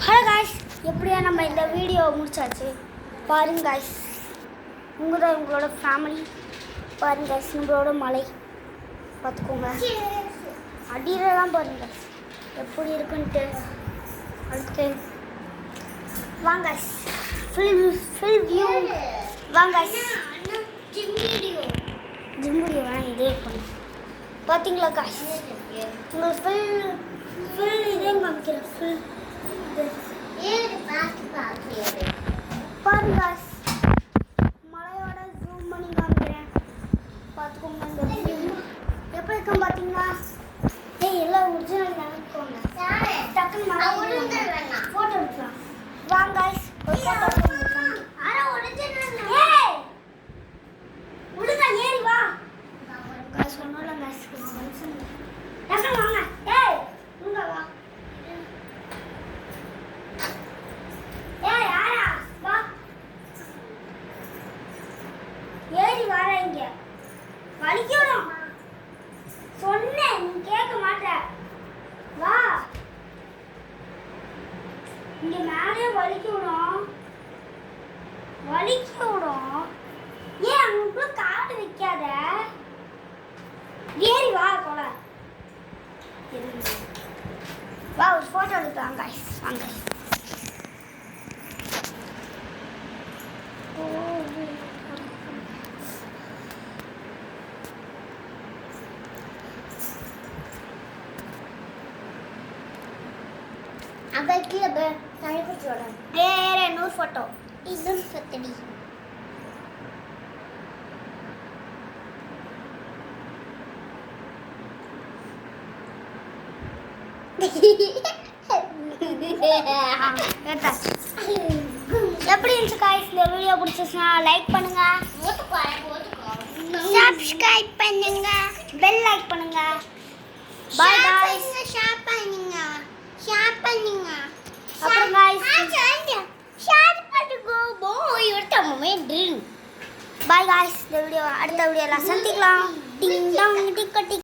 Hello guys, எப்படியா நம்ம இந்த வீடியோ முடிச்சாச்சு. பாருங்க காய்ஸ், உங்களோட ஃபேமிலி பாருங்க காய்ஸ், நம்மளோட மலை பார்த்துக்கோங்க. அடியிலலாம் பாருங்க எப்படி இருக்குன்ட்டு. அடுத்து வாங்க காய்ஸ், ஃபுல் வியூ வாங்க காய்ஸ். ஜிம் வீடியோ வேணாம், இதே பண்ணு. பார்த்தீங்களா காய்ஸ், உங்களுக்கு ஃபுல் இதையும் காமிக்கிறேன். ஃபுல் பாருங்க காய்ஸ், மலையோட ஜூம் பண்ணி காமிக்கிறேன். பார்த்துக்கோங்க இந்த வியூ எப்படி இருக்கும் பார்த்தீங்களா. எல்லாம் ஒரிஜினல் நினைக்கோங்க. டக்குன்னு மலை ஃபோட்டோ எடுக்கலாம். வாங்க காய்ஸ், ஒரு ஃபோட்டோ எடுக்கலாம். உடுங்க ஏறி வா காய்ஸ். ஒன்றும் காய்ஸ், டக்குன்னு வாங்க. உங்க வா. ஏறி வரீங்க வலிக்கணும் சொன்னேன், நீ கேட்க மாட்ட. வா, இங்க மேலே வலிக்கணும். ஏன் அங்க காடு வைக்காத, ஏறி வா. கொலை வா, ஒரு போட்டோ எடுக்கலாம் காய்ஸ். வாங்க இன்னொரு ஃபோட்டோ, இன்னொரு சத்தடி. எப்படி இருந்துச்சு காய்ஸ்? இந்த வீடியோ பிடிச்சிச்சுன்னா லைக் பண்ணுங்க, சப்ஸ்கிரைப் பண்ணுங்க, பெல் லைக் பண்ணுங்க. பை गाइस, ஷேர் பண்ணுங்க. அப்புறம் गाइस ஷேர் பண்ணுங்க. போய் ஒருத்தமே ட்ரிங். பை गाइस, இந்த வீடியோ அடுத்த வீடியோல சந்திக்கலாம். Ding dong டிக்கடி.